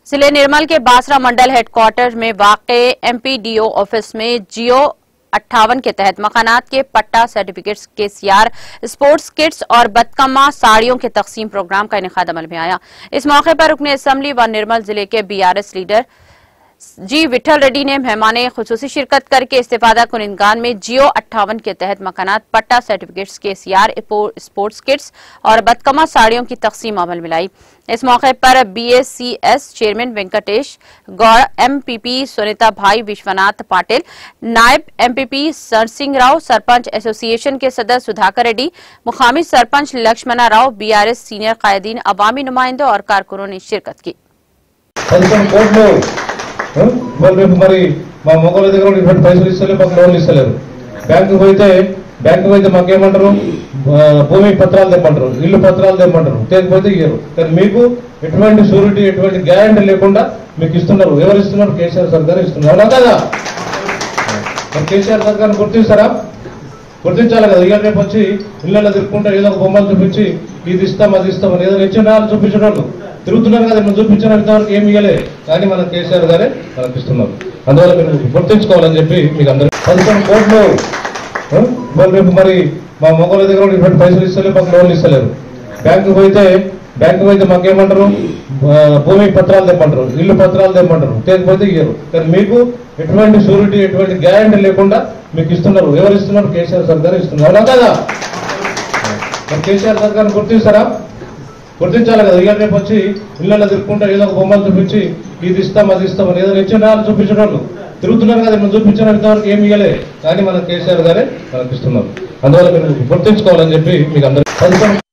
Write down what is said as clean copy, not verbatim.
जिले निर्मल के बासरा मंडल हेडक्वार्टर में वाक़े एमपीडीओ ऑफिस में जियो 58 के तहत मकानात के पट्टा सर्टिफिकेट्स के सीआर स्पोर्ट्स किट्स और बदकमा साड़ियों के तकसीम प्रोग्राम का इनेकाद अमल में आया। इस मौके पर रुकने असम्बली व निर्मल जिले के बीआरएस लीडर जी विठल रेड्डी ने मेहमाने खुसूसी शिरकत करके इस्तेफादा कुनिंदगान में जियो 58 के तहत मकानात पट्टा सर्टिफिकेट्स के सीआर स्पोर्ट्स किट्स और बदकमा साड़ियों की तकसीम अमल मिलाई। इस मौके पर BSCS chairman Venkatesh Gaur, MPP Sunita भाई विश्वनाथ पाटिल, नायब एमपीपी सरसिंह राव, सरपंच एसोसिएशन के सदर सुधाकर रेड्डी, मुकामी सरपंच लक्ष्मणा राव, बीआरएस सीनियर कायदीन, अवामी नुमाइंदों और कारकुनों ने शिरकत की। మరి మా మొగల దగ్గర ఇటువంటి పైసలు ఇస్తలే మాకు లోన్లు ఇస్తలేరు। బ్యాంకు పోయితే మాకేమంటారు, భూమి పత్రాలు తెమ్మంటారు, ఇల్లు పత్రాలు తెమ్మంటారు, తేకపోతే ఇయ్యరు। కానీ మీకు ఎటువంటి షూరిటీ ఎటువంటి గ్యారంటీ లేకుండా మీకు ఇస్తున్నారు। ఎవరు ఇస్తున్నారు? కేసీఆర్ సర్కార్ ఇస్తున్నారు, అవునా కదా? మరి కేసీఆర్ సర్కార్ గుర్తిస్తారా? గుర్తించాలి కదా। ఇవాళ రేపు వచ్చి ఇళ్ళలో తిరుక్కుంటే ఏదో ఒక బొమ్మలు చూపించి ఇది ఇస్తాం అది ఇస్తాం అని ఏదో ఇచ్చిన వాళ్ళు చూపించిన వాళ్ళు తిరుగుతున్నారు కదా। మనం చూపించిన ఇంతవరకు ఏమి ఇవ్వలే, కానీ మన కేసీఆర్ గారే మనకు ఇస్తున్నారు। అందువల్ల మీరు గుర్తించుకోవాలని చెప్పి మీకు అందరూ 11 కోట్లు రేపు మరి మా మొగల దగ్గర ఇటువంటి పైసలు ఇస్తలే మాకు లోన్లు ఇస్తలేరు। బ్యాంకు పోయితే మాకేమంటారు, భూమి పత్రాలు తెమ్మంటారు, ఇల్లు పత్రాలు తెమ్మంటారు, తేకపోతే ఇయ్యరు। కానీ మీకు ఎటువంటి షూరిటీ ఎటువంటి గ్యారంటీ లేకుండా మీకు ఇస్తున్నారు। ఎవరు ఇస్తున్నారు? కేసీఆర్ సర్కార్ ఇస్తున్నారు, అవునా కదా? మరి కేసీఆర్ సర్కార్ గుర్తిస్తారా? గుర్తించాలి కదా। ఇవాళ రేపు వచ్చి ఇళ్ళలో తిరుక్కుంటే ఏదో ఒక బొమ్మలు చూపించి ఇది ఇస్తాం అది ఇస్తాం అని ఏదో ఇచ్చిన వాళ్ళు చూపించిన వాళ్ళు తిరుగుతున్నారు కదా। మనం చూపించిన ఇంతవరకు ఏమి ఇవ్వలే, కానీ మన కేసీఆర్ గారే మనకు ఇస్తున్నారు। అందువల్ల మీరు గుర్తించుకోవాలని చెప్పి మీకు అందరూ